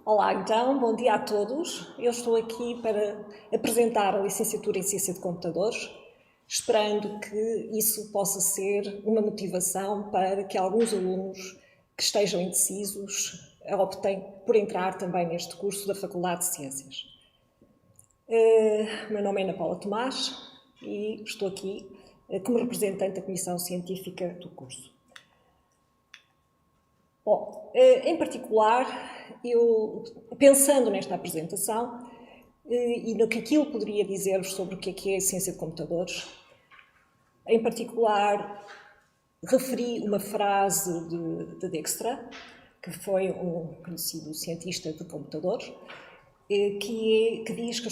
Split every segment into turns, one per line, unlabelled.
Olá, então, bom dia a todos. Eu estou aqui para apresentar a licenciatura em Ciência de Computadores, esperando que isso possa ser uma motivação para que alguns alunos que estejam indecisos optem por entrar também neste curso da Faculdade de Ciências. Meu nome é Ana Paula Tomás e estou aqui como representante da Comissão Científica do curso. Bom, em particular, eu, pensando nesta apresentação e no que aquilo poderia dizer-vos sobre o que é a ciência de computadores, em particular, referi uma frase de Dijkstra, que foi um conhecido cientista de computadores, que diz que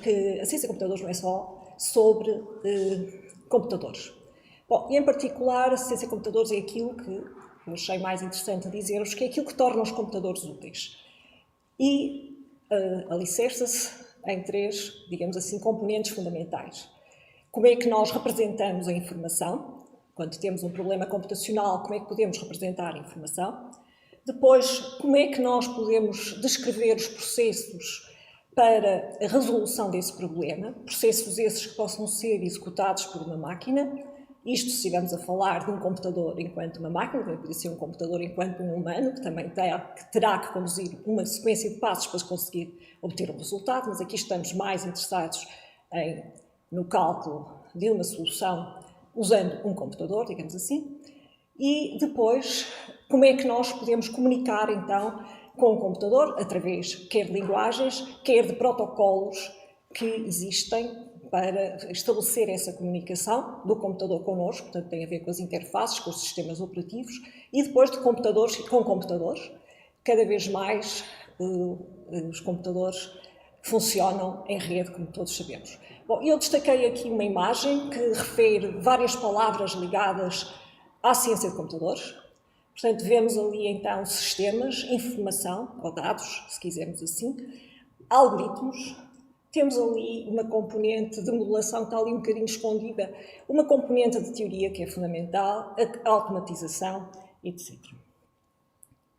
que a ciência de computadores não é só sobre computadores. Bom, e em particular, a ciência de computadores é aquilo que eu achei mais interessante a dizer-vos, que é aquilo que torna os computadores úteis. E alicerça-se em três, digamos assim, componentes fundamentais. Como é que nós representamos a informação? Quando temos um problema computacional, como é que podemos representar a informação? Depois, como é que nós podemos descrever os processos para a resolução desse problema? Processos esses que possam ser executados por uma máquina. Isto se estivermos a falar de um computador enquanto uma máquina, também pode ser um computador enquanto um humano, que também terá que conduzir uma sequência de passos para conseguir obter um resultado, mas aqui estamos mais interessados no cálculo de uma solução usando um computador, digamos assim. E depois, como é que nós podemos comunicar, então, com o computador, através quer de linguagens, quer de protocolos que existem para estabelecer essa comunicação do computador connosco, portanto tem a ver com as interfaces, com os sistemas operativos, e depois de computadores com computadores. Cada vez mais os computadores funcionam em rede, como todos sabemos. Bom, eu destaquei aqui uma imagem que refere várias palavras ligadas à ciência de computadores. Portanto, vemos ali então sistemas, informação, ou dados, se quisermos assim, algoritmos. Temos ali uma componente de modulação que está ali um bocadinho escondida, uma componente de teoria que é fundamental, a automatização, etc.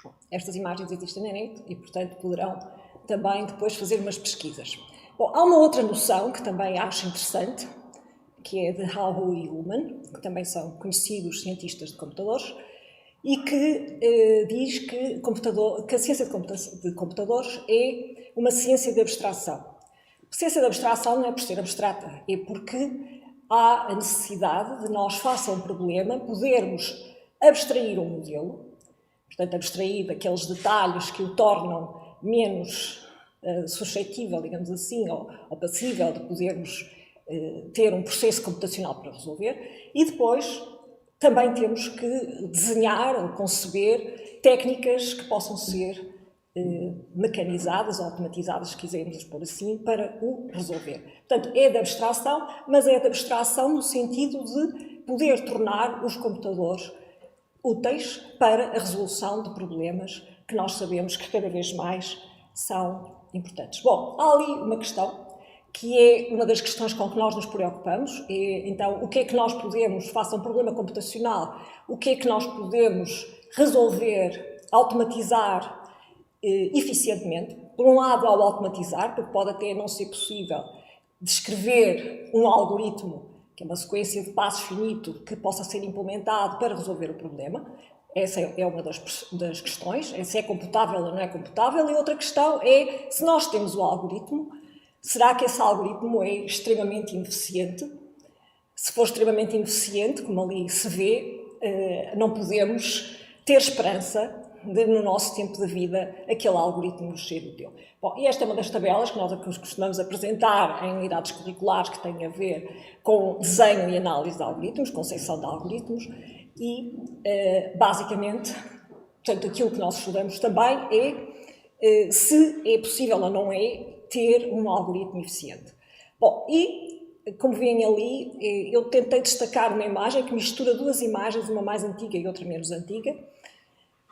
Bom, estas imagens existem na net e, portanto, poderão também depois fazer umas pesquisas. Bom, há uma outra noção que também acho interessante, que é de Hao e Ullman, que também são conhecidos cientistas de computadores, e que diz que a ciência de computadores é uma ciência de abstração. A ciência de abstração não é por ser abstrata, é porque há a necessidade de nós, face a um problema, podermos abstrair um modelo, portanto, abstrair daqueles detalhes que o tornam menos suscetível, digamos assim, ou passível de podermos ter um processo computacional para resolver, e depois também temos que desenhar ou conceber técnicas que possam ser mecanizadas ou automatizadas, se quisermos pôr assim, para o resolver. Portanto, é de abstração, mas é de abstração no sentido de poder tornar os computadores úteis para a resolução de problemas que nós sabemos que cada vez mais são importantes. Bom, há ali uma questão que é uma das questões com que nós nos preocupamos, então, o que é que nós podemos, face a um problema computacional, o que é que nós podemos resolver, automatizar eficientemente. Por um lado, ao automatizar, porque pode até não ser possível descrever um algoritmo, que é uma sequência de passos finito, que possa ser implementado para resolver o problema. Essa é uma das questões, se é computável ou não é computável. E outra questão é, se nós temos o algoritmo, será que esse algoritmo é extremamente ineficiente? Se for extremamente ineficiente, como ali se vê, não podemos ter esperança de, no nosso tempo de vida, aquele algoritmo ser útil. Bom, e esta é uma das tabelas que nós costumamos apresentar em unidades curriculares que têm a ver com desenho e análise de algoritmos, concepção de algoritmos, e, basicamente, portanto, aquilo que nós estudamos também é se é possível ou não é ter um algoritmo eficiente. Bom, e, como veem ali, eu tentei destacar uma imagem que mistura duas imagens, uma mais antiga e outra menos antiga,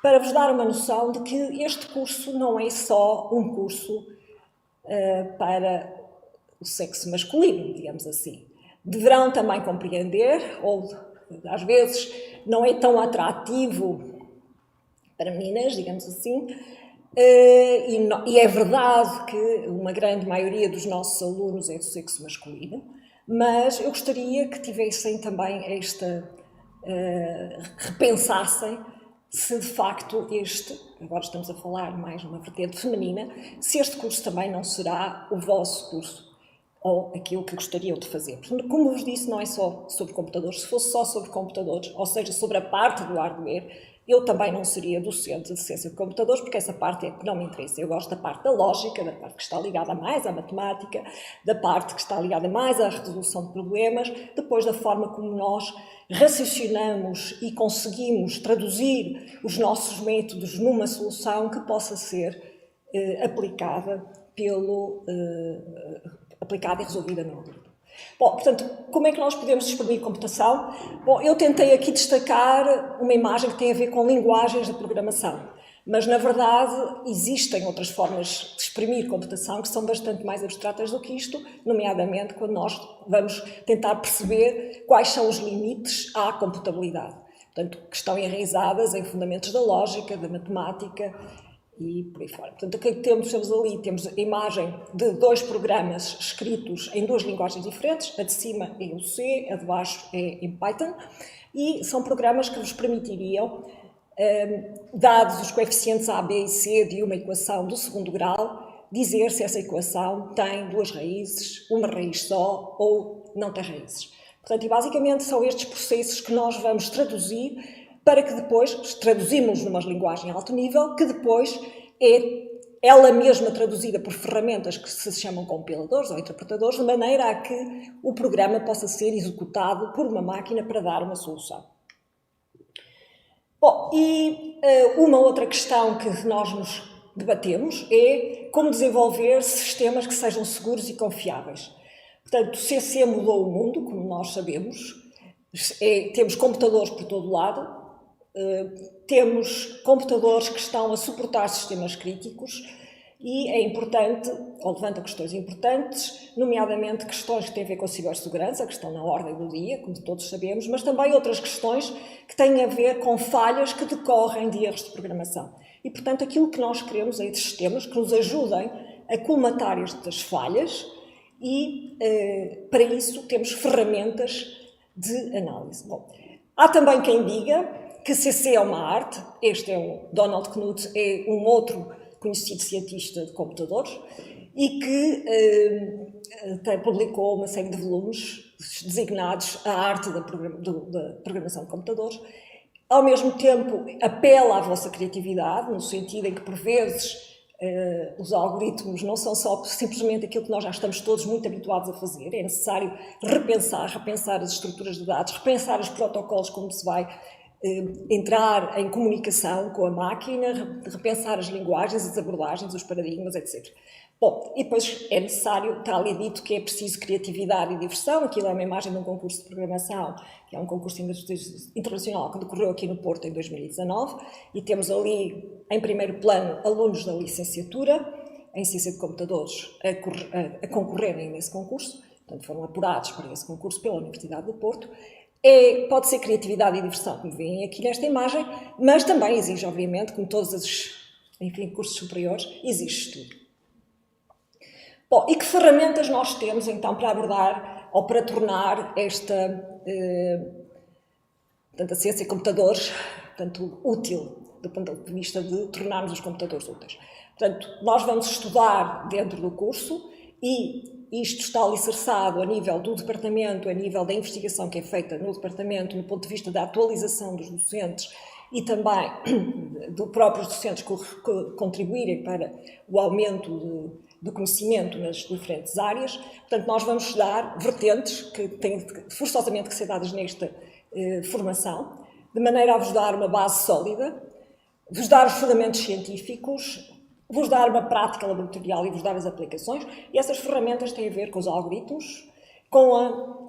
para vos dar uma noção de que este curso não é só um curso para o sexo masculino, digamos assim. Deverão também compreender, ou às vezes não é tão atrativo para meninas, digamos assim, E é verdade que uma grande maioria dos nossos alunos é do sexo masculino, mas eu gostaria que tivessem também repensassem se de facto agora estamos a falar mais numa vertente feminina, se este curso também não será o vosso curso, ou aquilo que gostariam de fazer. Como vos disse, não é só sobre computadores. Se fosse só sobre computadores, ou seja, sobre a parte do hardware, eu também não seria docente de ciência de computadores, porque essa parte é que não me interessa. Eu gosto da parte da lógica, da parte que está ligada mais à matemática, da parte que está ligada mais à resolução de problemas, depois da forma como nós raciocinamos e conseguimos traduzir os nossos métodos numa solução que possa ser aplicada aplicada e resolvida no algoritmo. Bom, portanto, como é que nós podemos exprimir computação? Bom, eu tentei aqui destacar uma imagem que tem a ver com linguagens de programação, mas, na verdade, existem outras formas de exprimir computação que são bastante mais abstratas do que isto, nomeadamente quando nós vamos tentar perceber quais são os limites à computabilidade. Portanto, que estão enraizadas em fundamentos da lógica, da matemática e por aí fora. Portanto, o que temos ali? Temos a imagem de dois programas escritos em duas linguagens diferentes, a de cima é o C, a de baixo é em Python, e são programas que vos permitiriam, dados os coeficientes A, B e C de uma equação do segundo grau, dizer se essa equação tem duas raízes, uma raiz só ou não tem raízes. Portanto, e basicamente são estes processos que nós vamos traduzir para que depois traduzimos numa linguagem alto nível, que depois é ela mesma traduzida por ferramentas que se chamam compiladores ou interpretadores, de maneira a que o programa possa ser executado por uma máquina para dar uma solução. Bom, e uma outra questão que nós nos debatemos é como desenvolver sistemas que sejam seguros e confiáveis. Portanto, o CC mudou o mundo, como nós sabemos. Temos computadores por todo lado, temos computadores que estão a suportar sistemas críticos e é importante, ou levanta questões importantes, nomeadamente questões que têm a ver com a cibersegurança, que estão na ordem do dia, como todos sabemos, mas também outras questões que têm a ver com falhas que decorrem de erros de programação. E, portanto, aquilo que nós queremos é sistemas que nos ajudem a colmatar estas falhas e, para isso, temos ferramentas de análise. Bom, há também quem diga que CC é uma arte. Este é o Donald Knuth, é um outro conhecido cientista de computadores e que publicou uma série de volumes designados à arte da programação de computadores. Ao mesmo tempo, apela à vossa criatividade, no sentido em que, por vezes, os algoritmos não são só simplesmente aquilo que nós já estamos todos muito habituados a fazer. É necessário repensar as estruturas de dados, repensar os protocolos como se vai entrar em comunicação com a máquina, repensar as linguagens, as abordagens, os paradigmas, etc. Bom, e depois é necessário, está ali dito que é preciso criatividade e diversão. Aquilo é uma imagem de um concurso de programação, que é um concurso internacional que decorreu aqui no Porto em 2019, e temos ali, em primeiro plano, alunos da licenciatura em Ciência de Computadores a concorrerem nesse concurso. Portanto, foram apurados para esse concurso pela Universidade do Porto. Pode ser criatividade e diversão, como veem aqui nesta imagem, mas também exige, obviamente, como todos os cursos superiores, exige estudo. Bom, e que ferramentas nós temos, então, para abordar ou para tornar a ciência de computadores, portanto, útil, do ponto de vista de tornarmos os computadores úteis? Portanto, nós vamos estudar dentro do curso e isto está alicerçado a nível do departamento, a nível da investigação que é feita no departamento, no ponto de vista da atualização dos docentes e também dos próprios docentes contribuírem para o aumento do conhecimento nas diferentes áreas. Portanto, nós vamos estudar vertentes que têm forçosamente que ser dadas nesta formação, de maneira a vos dar uma base sólida, vos dar os fundamentos científicos, vos dar uma prática laboratorial e vos dar as aplicações, e essas ferramentas têm a ver com os algoritmos, com a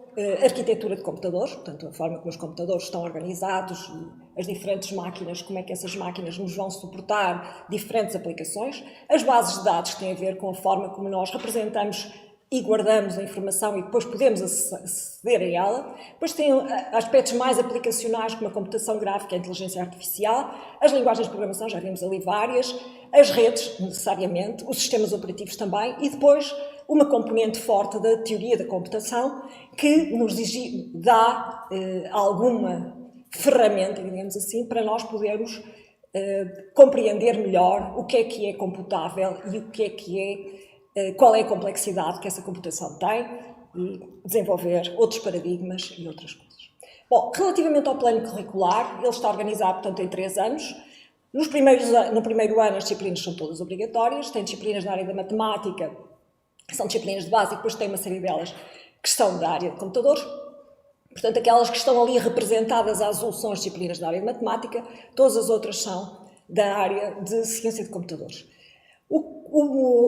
arquitetura de computadores, portanto, a forma como os computadores estão organizados, as diferentes máquinas, como é que essas máquinas nos vão suportar diferentes aplicações, as bases de dados que têm a ver com a forma como nós representamos e guardamos a informação e depois podemos aceder a ela. Depois tem aspectos mais aplicacionais, como a computação gráfica, a inteligência artificial, as linguagens de programação, já vimos ali várias, as redes, necessariamente, os sistemas operativos também, e depois uma componente forte da teoria da computação que nos dá alguma ferramenta, digamos assim, para nós podermos compreender melhor o que é computável e o que é, qual é a complexidade que essa computação tem e desenvolver outros paradigmas e outras coisas. Bom, relativamente ao plano curricular, ele está organizado, portanto, em 3 anos. No primeiro ano as disciplinas são todas obrigatórias, tem disciplinas na área da matemática, que são disciplinas de base, e depois tem uma série delas que são da área de computadores. Portanto, aquelas que estão ali representadas a azul são as disciplinas da área de matemática, todas as outras são da área de ciência de computadores.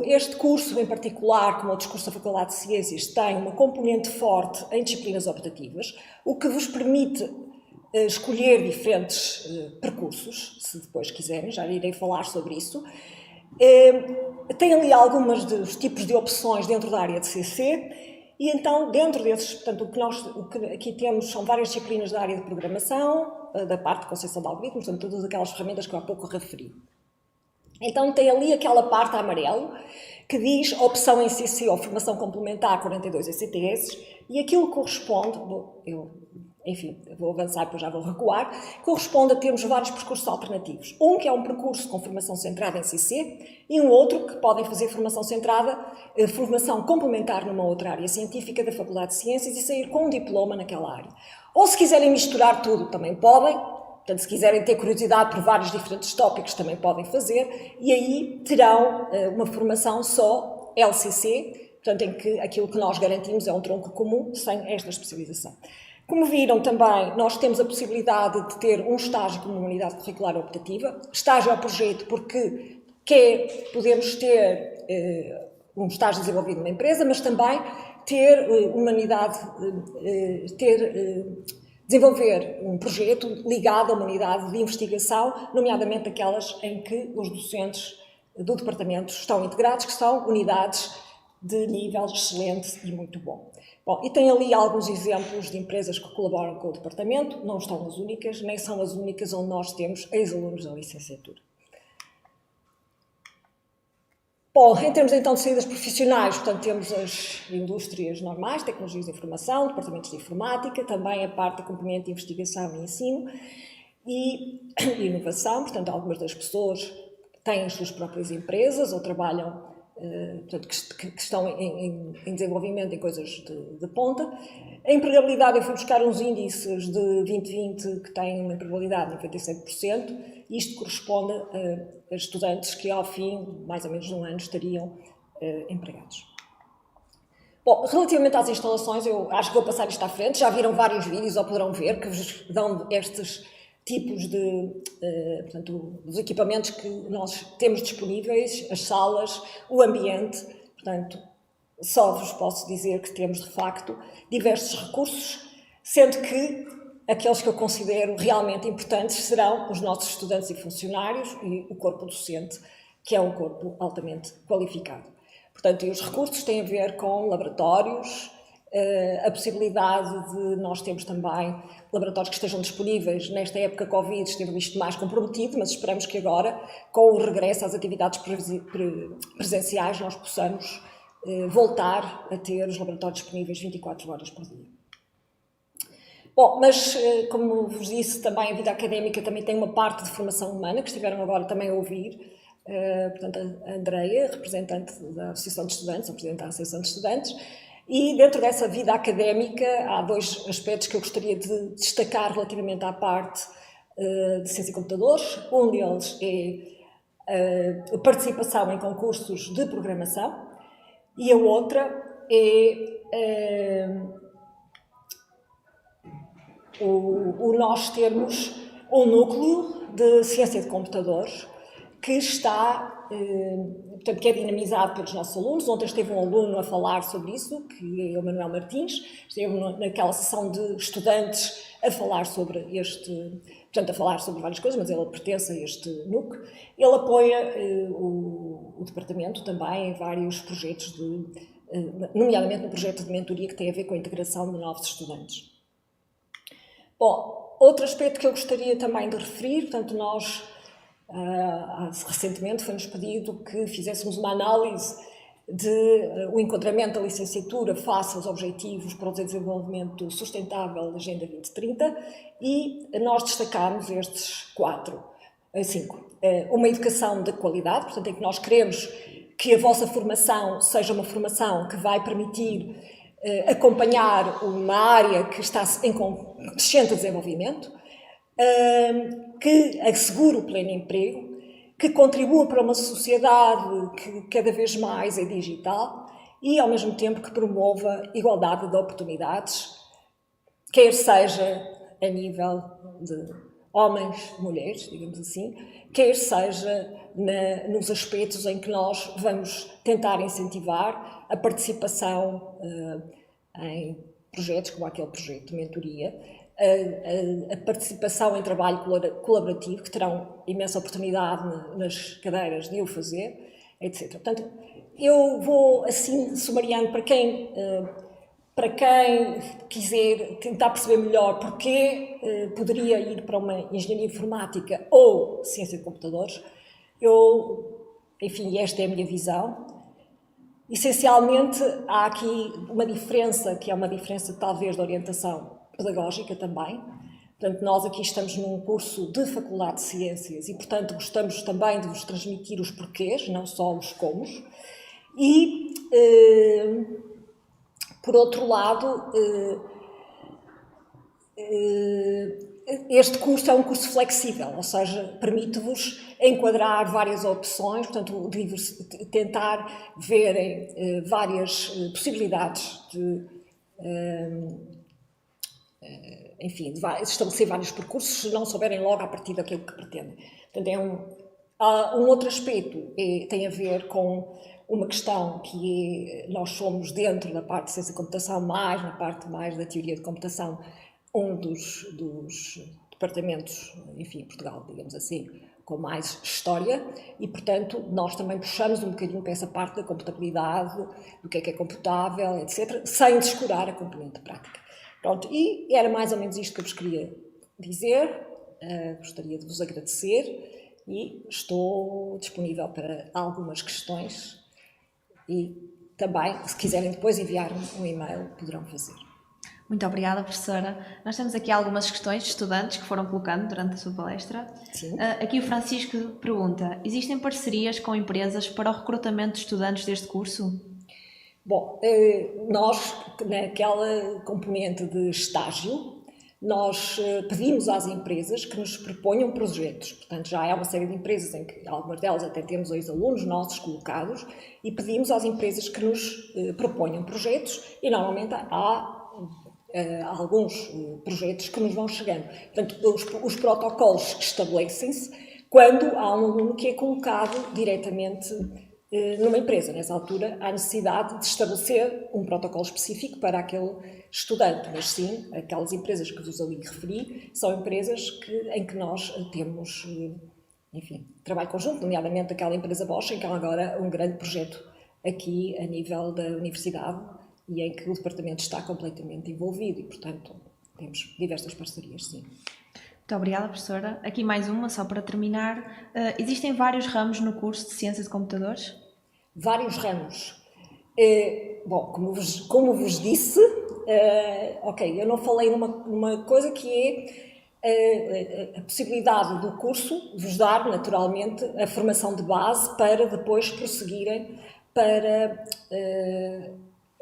Este curso, em particular, como outros cursos da Faculdade de Ciências, tem uma componente forte em disciplinas optativas, o que vos permite escolher diferentes percursos, se depois quiserem, já irei falar sobre isso. Tem ali alguns dos tipos de opções dentro da área de CC, e então, dentro desses, portanto, o que aqui temos são várias disciplinas da área de programação, da parte de concepção de algoritmos, portanto, todas aquelas ferramentas que eu há pouco referi. Então, tem ali aquela parte amarelo, que diz opção em CC ou formação complementar 42 ECTS, e aquilo corresponde, vou avançar, depois já vou recuar, corresponde a termos vários percursos alternativos. Um que é um percurso com formação centrada em CC e um outro que podem fazer formação complementar numa outra área científica da Faculdade de Ciências e sair com um diploma naquela área. Ou se quiserem misturar tudo, também podem. Portanto, se quiserem ter curiosidade por vários diferentes tópicos, também podem fazer. E aí terão uma formação só LCC, portanto, em que aquilo que nós garantimos é um tronco comum, sem esta especialização. Como viram também, nós temos a possibilidade de ter um estágio como uma unidade curricular optativa, estágio ao projeto, porque podemos ter um estágio desenvolvido numa empresa, mas também ter desenvolver um projeto ligado a uma unidade de investigação, nomeadamente aquelas em que os docentes do departamento estão integrados, que são unidades de nível excelente e muito bom. Bom, e tem ali alguns exemplos de empresas que colaboram com o departamento, não estão as únicas, nem são as únicas onde nós temos ex-alunos da licenciatura. Bom, em termos então de saídas profissionais, portanto, temos as indústrias normais, tecnologias de informação, departamentos de informática, também a parte da componente de investigação e ensino e inovação, portanto, algumas das pessoas têm as suas próprias empresas ou trabalham, portanto, que estão em desenvolvimento em coisas de ponta. A empregabilidade, eu fui buscar uns índices de 2020 que têm uma empregabilidade de 97%, e isto corresponde a estudantes que ao fim, mais ou menos de um ano, estariam empregados. Bom, relativamente às instalações, eu acho que vou passar isto à frente, já viram vários vídeos, ou poderão ver, que vos dão estes tipos portanto, dos equipamentos que nós temos disponíveis, as salas, o ambiente, portanto, só vos posso dizer que temos, de facto, diversos recursos, sendo que aqueles que eu considero realmente importantes serão os nossos estudantes e funcionários e o corpo docente, que é um corpo altamente qualificado. Portanto, e os recursos têm a ver com laboratórios, a possibilidade de nós termos também laboratórios que estejam disponíveis. Nesta época Covid esteve isto mais comprometido, mas esperamos que agora, com o regresso às atividades presenciais, nós possamos voltar a ter os laboratórios disponíveis 24 horas por dia. Bom, mas como vos disse, também a vida académica também tem uma parte de formação humana, que estiveram agora também a ouvir. Portanto, a Andreia, representante da Associação de Estudantes, ou Presidente da Associação de Estudantes, e dentro dessa vida académica há dois aspectos que eu gostaria de destacar relativamente à parte de ciência e computadores. Um deles é a participação em concursos de programação e a outra é o nós termos um núcleo de ciência de computadores que está, portanto, que é dinamizado pelos nossos alunos. Ontem esteve um aluno a falar sobre isso, que é o Manuel Martins, esteve naquela sessão de estudantes a falar sobre portanto, a falar sobre várias coisas, mas ele pertence a este núcleo. Ele apoia o departamento também em vários projetos de nomeadamente no projeto de mentoria que tem a ver com a integração de novos estudantes. Bom, outro aspecto que eu gostaria também de referir, portanto, nós recentemente foi-nos pedido que fizéssemos uma análise o enquadramento da licenciatura face aos objetivos para o desenvolvimento sustentável da Agenda 2030 e nós destacamos estes 5. Uma educação de qualidade, portanto, em que nós queremos que a vossa formação seja uma formação que vai permitir acompanhar uma área que está em crescente desenvolvimento, que assegure o pleno emprego, que contribua para uma sociedade que cada vez mais é digital e, ao mesmo tempo, que promova igualdade de oportunidades, quer seja a nível de homens, mulheres, digamos assim, quer seja nos aspectos em que nós vamos tentar incentivar a participação em projetos como aquele projeto de mentoria, a participação em trabalho colaborativo, que terão imensa oportunidade nas cadeiras de o fazer, etc. Portanto, eu vou assim sumariando para quem quiser tentar perceber melhor porquê poderia ir para uma engenharia informática ou ciência de computadores. Enfim, esta é a minha visão. Essencialmente, há aqui uma diferença, que é uma diferença talvez de orientação pedagógica também. Portanto, nós aqui estamos num curso de Faculdade de Ciências e, portanto, gostamos também de vos transmitir os porquês, não só os comos. E, por outro lado, este curso é um curso flexível, ou seja, permite-vos enquadrar várias opções, portanto, tentar verem várias possibilidades de, enfim, de estabelecer vários percursos, se não souberem logo a partir daquilo que pretendem. Portanto, um outro aspecto tem a ver com uma questão que nós somos, dentro da parte de ciência de computação, mais na parte mais da teoria de computação, um dos departamentos, enfim, em Portugal, digamos assim, com mais história e, portanto, nós também puxamos um bocadinho para essa parte da computabilidade, do que é computável, etc., sem descurar a componente prática. Pronto, e era mais ou menos isto que eu vos queria dizer, gostaria de vos agradecer e estou disponível para algumas questões e também, se quiserem depois enviar um e-mail, poderão fazer.
Muito obrigada, professora. Nós temos aqui algumas questões de estudantes que foram colocando durante a sua palestra.
Sim.
Aqui o Francisco pergunta: existem parcerias com empresas para o recrutamento de estudantes deste curso?
Bom, nós, naquela componente de estágio, nós pedimos às empresas que nos proponham projetos. Portanto, já há uma série de empresas em que, algumas delas até temos ex-alunos nossos colocados, e pedimos às empresas que nos proponham projetos, e normalmente há alguns projetos que nos vão chegando. Portanto, os protocolos estabelecem-se quando há um aluno que é colocado diretamente numa empresa. Nessa altura, há necessidade de estabelecer um protocolo específico para aquele estudante, mas sim, aquelas empresas que vos ali referi, são empresas em que nós temos, enfim, trabalho conjunto, nomeadamente aquela empresa Bosch, em que há agora um grande projeto aqui a nível da universidade e em que o departamento está completamente envolvido e, portanto, temos diversas parcerias, sim.
Muito obrigada, professora. Aqui mais uma, só para terminar. Existem vários ramos no curso de Ciência de Computadores?
Vários ramos. Bom, como vos disse, ok, eu não falei numa coisa que é a possibilidade do curso vos dar, naturalmente, a formação de base para depois prosseguirem para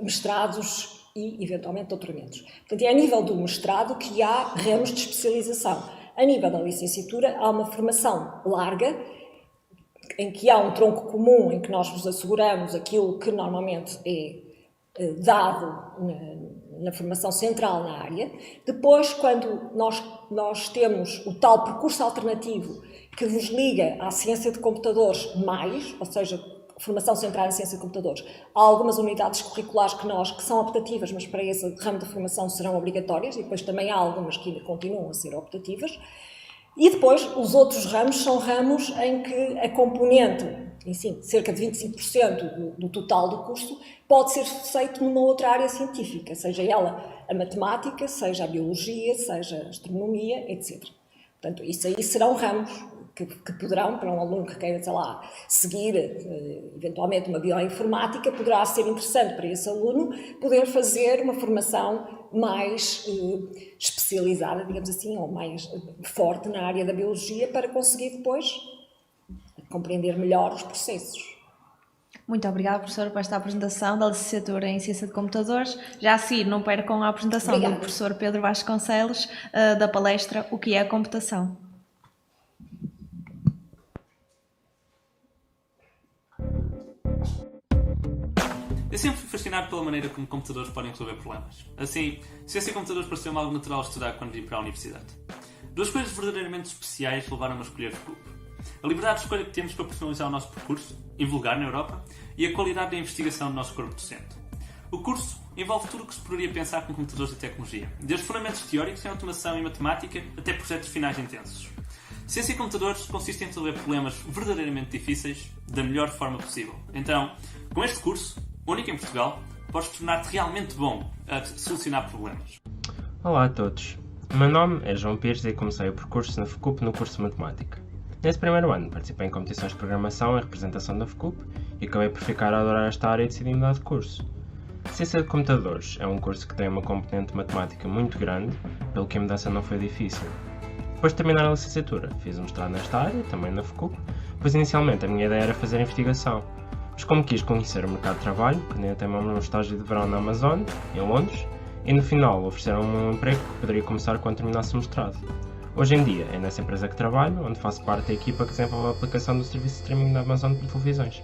mestrados e, eventualmente, doutoramentos. Portanto, é a nível do mestrado que há ramos de especialização. A nível da licenciatura, há uma formação larga, em que há um tronco comum, em que nós vos asseguramos aquilo que normalmente é dado na formação central na área. Depois, quando nós temos o tal percurso alternativo que vos liga à ciência de computadores mais, ou seja, formação central em ciência de computadores, há algumas unidades curriculares que são optativas, mas para esse ramo de formação serão obrigatórias, e depois também há algumas que ainda continuam a ser optativas. E depois, os outros ramos são ramos em que a componente cerca de 25% do total do curso, pode ser feito numa outra área científica, seja ela a matemática, seja a biologia, seja a astronomia, etc. Portanto, isso aí serão ramos que poderão, para um aluno que queira, sei lá, seguir eventualmente uma bioinformática, poderá ser interessante para esse aluno poder fazer uma formação mais especializada, digamos assim, ou mais forte na área da biologia para conseguir depois compreender melhor os processos.
Muito obrigada, professora, por esta apresentação da licenciatura em Ciência de Computadores. Já a seguir, não percam a apresentação do professor Pedro Vasconcelos, da palestra O que é a computação?
Eu sempre fui fascinado pela maneira como computadores podem resolver problemas. Assim, ciência e computadores pareceu-me algo natural estudar quando vim para a universidade. Duas coisas verdadeiramente especiais levaram-me a escolher FCUP. A liberdade de escolha que temos para personalizar o nosso percurso, invulgar na Europa, e a qualidade da investigação do nosso corpo docente. O curso envolve tudo o que se poderia pensar com computadores e tecnologia, desde fundamentos teóricos em automação e matemática até projetos finais intensos. Ciência e computadores consiste em resolver problemas verdadeiramente difíceis da melhor forma possível. Então, com este curso, único em Portugal, podes tornar-te realmente bom a solucionar problemas.
Olá a todos. O meu nome é João Pires e comecei o percurso na FCUP no curso de Matemática. Nesse primeiro ano participei em competições de programação em representação da FCUP e acabei por ficar a adorar esta área e decidi mudar de curso. Ciência de Computadores é um curso que tem uma componente matemática muito grande, pelo que a mudança não foi difícil. Depois de terminar a licenciatura, fiz um mestrado nesta área, também na FCUP, pois inicialmente a minha ideia era fazer investigação. Mas como quis conhecer o mercado de trabalho, candidatei-me a um estágio de verão na Amazon, em Londres, e no final ofereceram-me um emprego que poderia começar quando terminasse o mestrado. Hoje em dia é nessa empresa que trabalho, onde faço parte da equipa que desenvolve a aplicação do serviço de streaming da Amazon para televisões.